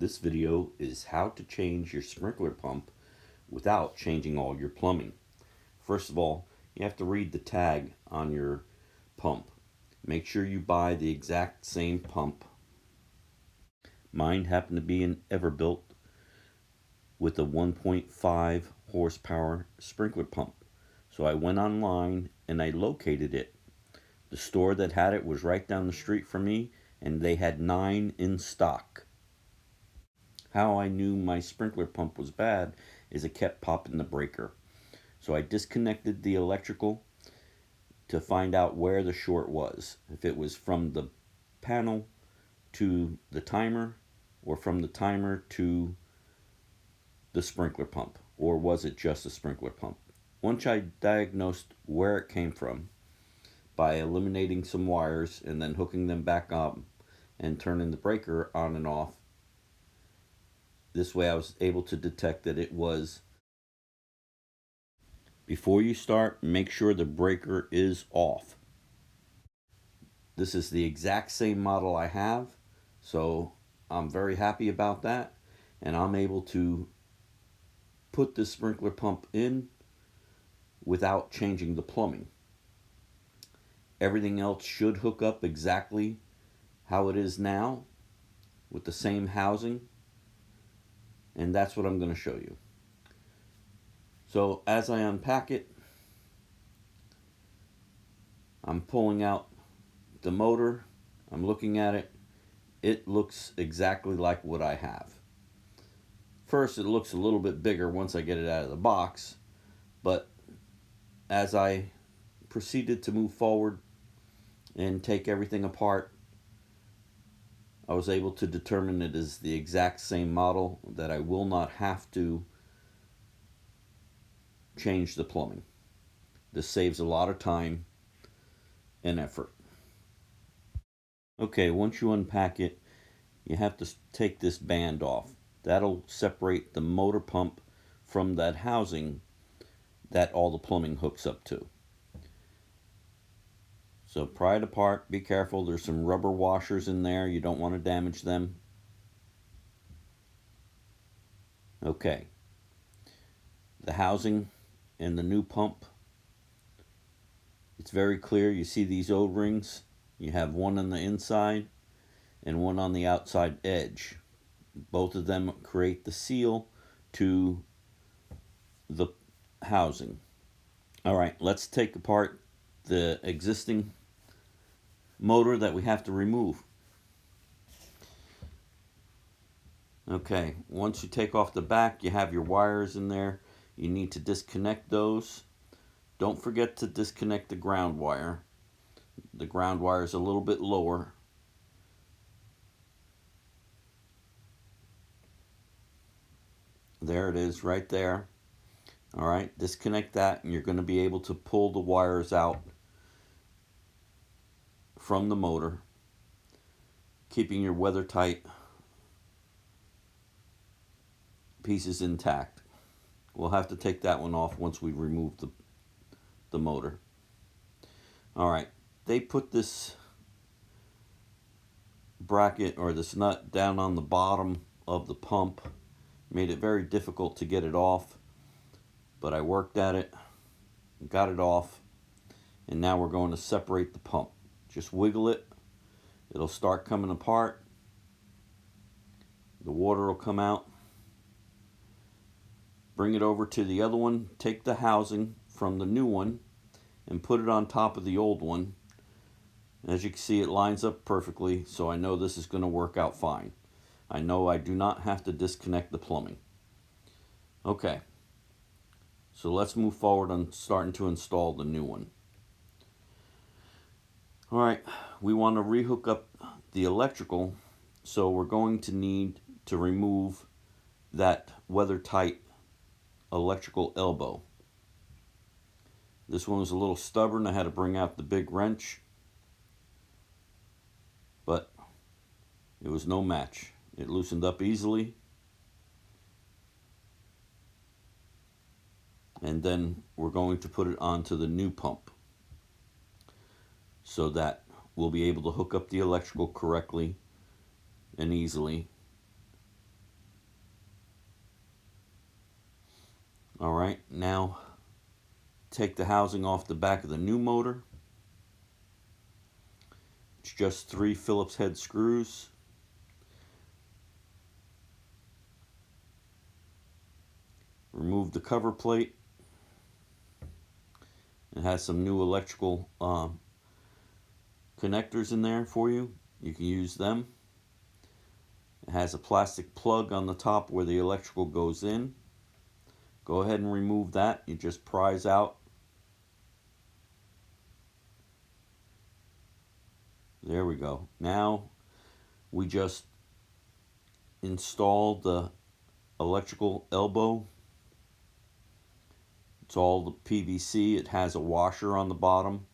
This video is how to change your sprinkler pump without changing all your plumbing. First of all, you have to read the tag on your pump. Make sure you buy the exact same pump. Mine happened to be an Everbilt with a 1.5 horsepower sprinkler pump. So I went online and I located it. The store that had it was right down the street from me, and they had 9 in stock. How I knew my sprinkler pump was bad is it kept popping the breaker. So I disconnected the electrical to find out where the short was. If it was from the panel to the timer, or from the timer to the sprinkler pump, or was it just a sprinkler pump? Once I diagnosed where it came from by eliminating some wires and then hooking them back up and turning the breaker on and off, this way I was able to detect that it was. Before you start, make sure the breaker is off. This is the exact same model I have, so I'm very happy about that, and I'm able to put the sprinkler pump in without changing the plumbing. Everything else should hook up exactly how it is now with the same housing, and that's what I'm going to show you. So as I unpack it, I'm pulling out the motor, I'm looking at it. It looks exactly like what I have. First, it looks a little bit bigger once I get it out of the box, but as I proceeded to move forward and take everything apart, I was able to determine it is the exact same model, that I will not have to change the plumbing. This saves a lot of time and effort. Okay, once you unpack it, you have to take this band off. That'll separate the motor pump from that housing that all the plumbing hooks up to. So pry it apart, be careful, there's some rubber washers in there, you don't want to damage them. Okay, the housing and the new pump, it's very clear. You see these O-rings, you have one on the inside and one on the outside edge. Both of them create the seal to the housing. All right, let's take apart the existing motor that we have to remove. Okay, once you take off the back, you have your wires in there. You need to disconnect those. Don't forget to disconnect the ground wire. The ground wire is a little bit lower. There it is right there. All right, disconnect that and you're going to be able to pull the wires out from the motor, keeping your weather tight pieces intact. We'll have to take that one off once we remove the motor. All right, they put this bracket or this nut down on the bottom of the pump, made it very difficult to get it off, but I worked at it, got it off, and now we're going to separate the pump. Just wiggle it, it'll start coming apart, the water will come out. Bring it over to the other one, take the housing from the new one and put it on top of the old one. As you can see, it lines up perfectly, so I know this is going to work out fine. I know I do not have to disconnect the plumbing. Okay, so let's move forward on starting to install the new one. All right, we want to rehook up the electrical, so we're going to need to remove that weather-tight electrical elbow. This one was a little stubborn. I had to bring out the big wrench, but it was no match. It loosened up easily. And then we're going to put it onto the new pump so that we'll be able to hook up the electrical correctly and easily All right, now take the housing off the back of the new motor. It's just 3 Phillips head screws. Remove the cover plate. It has some new electrical connectors in there for you. You can use them. It has a plastic plug on the top where the electrical goes in. Go ahead and remove that. You just prise out. There we go. Now we just install the electrical elbow. It's all the PVC. It has a washer on the bottom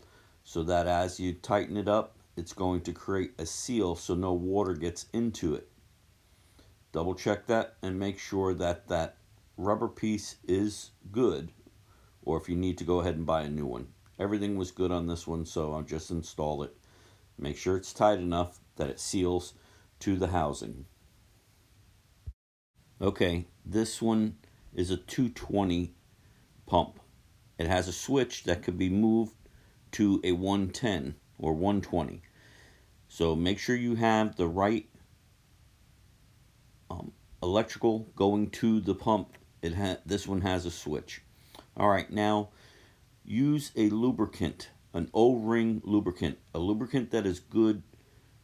so that as you tighten it up, it's going to create a seal so no water gets into it. Double check that and make sure that that rubber piece is good, or if you need to go ahead and buy a new one. Everything was good on this one, so I'll just install it. Make sure it's tight enough that it seals to the housing. Okay, this one is a 220 pump. It has a switch that could be moved to a 110 or 120. So make sure you have the right electrical going to the pump. This one has a switch. All right, now use a lubricant, an O-ring lubricant, a lubricant that is good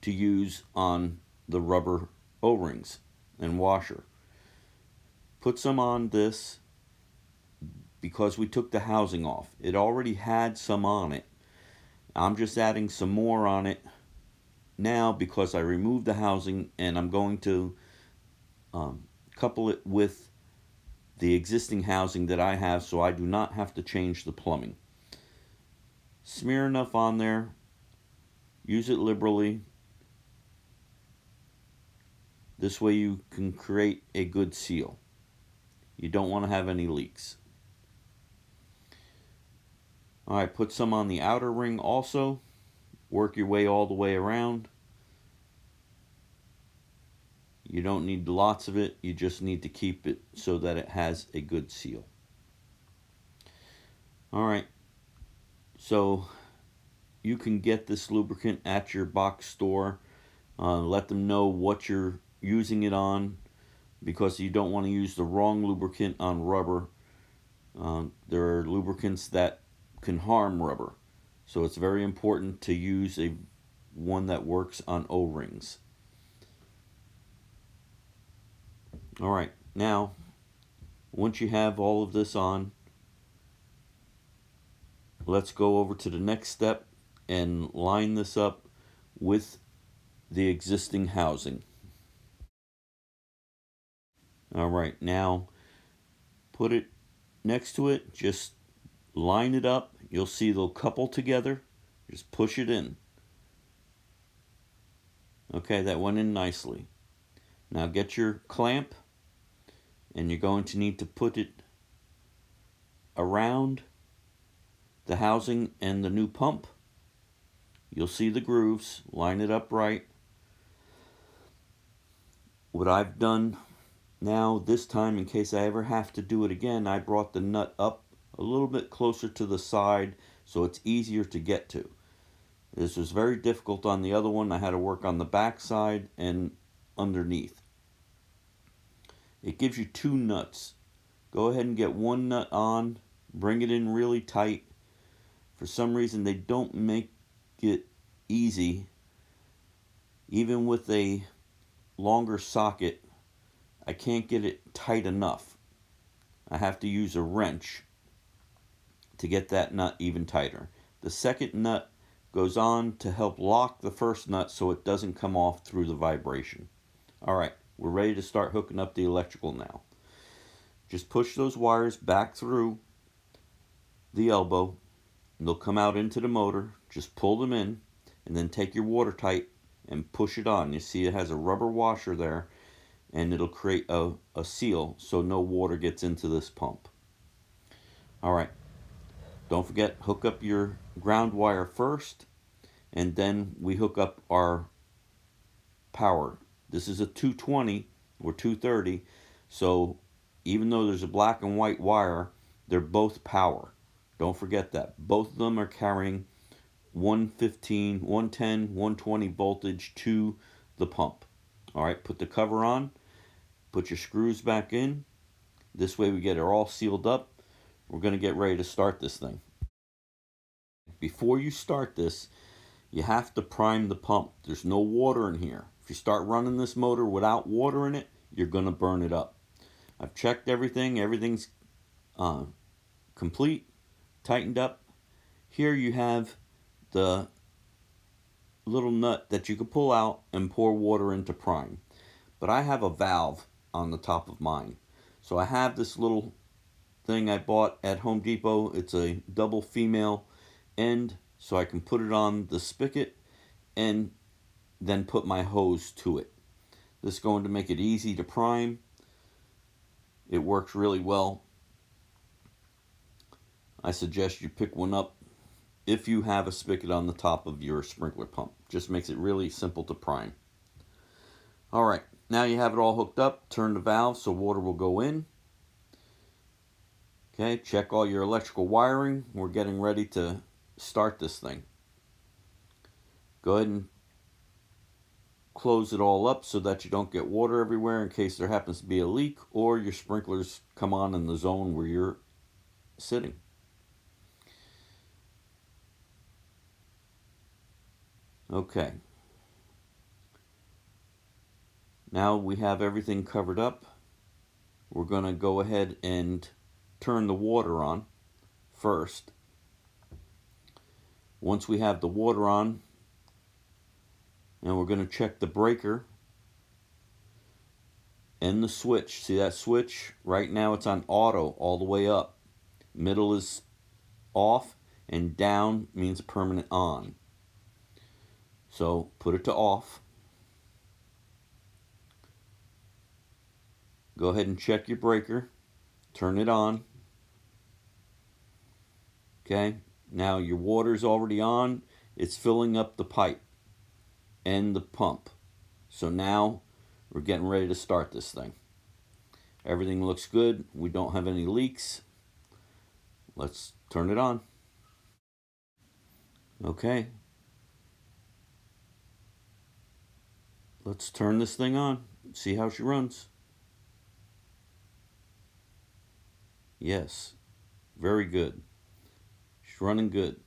to use on the rubber O-rings and washer. Put some on this because we took the housing off. It already had some on it. I'm just adding some more on it now because I removed the housing, and I'm going to couple it with the existing housing that I have so I do not have to change the plumbing. Smear enough on there. Use it liberally. This way you can create a good seal. You don't want to have any leaks. Alright, put some on the outer ring also. Work your way all the way around. You don't need lots of it. You just need to keep it so that it has a good seal. Alright, so you can get this lubricant at your box store. Let them know what you're using it on, because you don't want to use the wrong lubricant on rubber. There are lubricants that can harm rubber, so it's very important to use one that works on O-rings. Alright, now once you have all of this on, let's go over to the next step and line this up with the existing housing. Alright, now put it next to it, just line it up. You'll see they'll couple together. Just push it in. Okay, that went in nicely. Now get your clamp, and you're going to need to put it around the housing and the new pump. You'll see the grooves. Line it up right. What I've done now this time, in case I ever have to do it again, I brought the nut up a little bit closer to the side so it's easier to get to. This was very difficult on the other one. I had to work on the back side and underneath. It gives you 2 nuts. Go ahead and get one nut on, bring it in really tight. For some reason they don't make it easy. Even with a longer socket, I can't get it tight enough. I have to use a wrench to get that nut even tighter. The second nut goes on to help lock the first nut so it doesn't come off through the vibration. Alright, we're ready to start hooking up the electrical now. Just push those wires back through the elbow, and they'll come out into the motor. Just pull them in, and then take your water tight and push it on. You see it has a rubber washer there, and it'll create a seal so no water gets into this pump. Alright, don't forget, hook up your ground wire first, and then we hook up our power. This is a 220 or 230, so even though there's a black and white wire, they're both power. Don't forget that. Both of them are carrying 115, 110, 120 voltage to the pump. All right, put the cover on, put your screws back in. This way we get it all sealed up. We're going to get ready to start this thing. Before you start this, you have to prime the pump. There's no water in here. If you start running this motor without water in it, you're going to burn it up. I've checked everything. Everything's complete, tightened up. Here you have the little nut that you can pull out and pour water into prime. But I have a valve on the top of mine. So I have this little thing I bought at Home Depot. It's a double female end, so I can put it on the spigot and then put my hose to it. This is going to make it easy to prime. It works really well. I suggest you pick one up if you have a spigot on the top of your sprinkler pump. Just makes it really simple to prime. Alright, now you have it all hooked up. Turn the valve so water will go in. Okay, check all your electrical wiring. We're getting ready to start this thing. Go ahead and close it all up so that you don't get water everywhere in case there happens to be a leak or your sprinklers come on in the zone where you're sitting. Okay. Now we have everything covered up. We're going to go ahead and turn the water on first. Once we have the water on, and we're going to check the breaker and the switch. See that switch? Right now it's on auto all the way up. Middle is off and down means permanent on. So put it to off. Go ahead and check your breaker. Turn it on. Okay, now your water's already on. It's filling up the pipe and the pump. So now we're getting ready to start this thing. Everything looks good. We don't have any leaks. Let's turn it on. Okay. Let's turn this thing on. See how she runs. Yes. Very good. She's running good.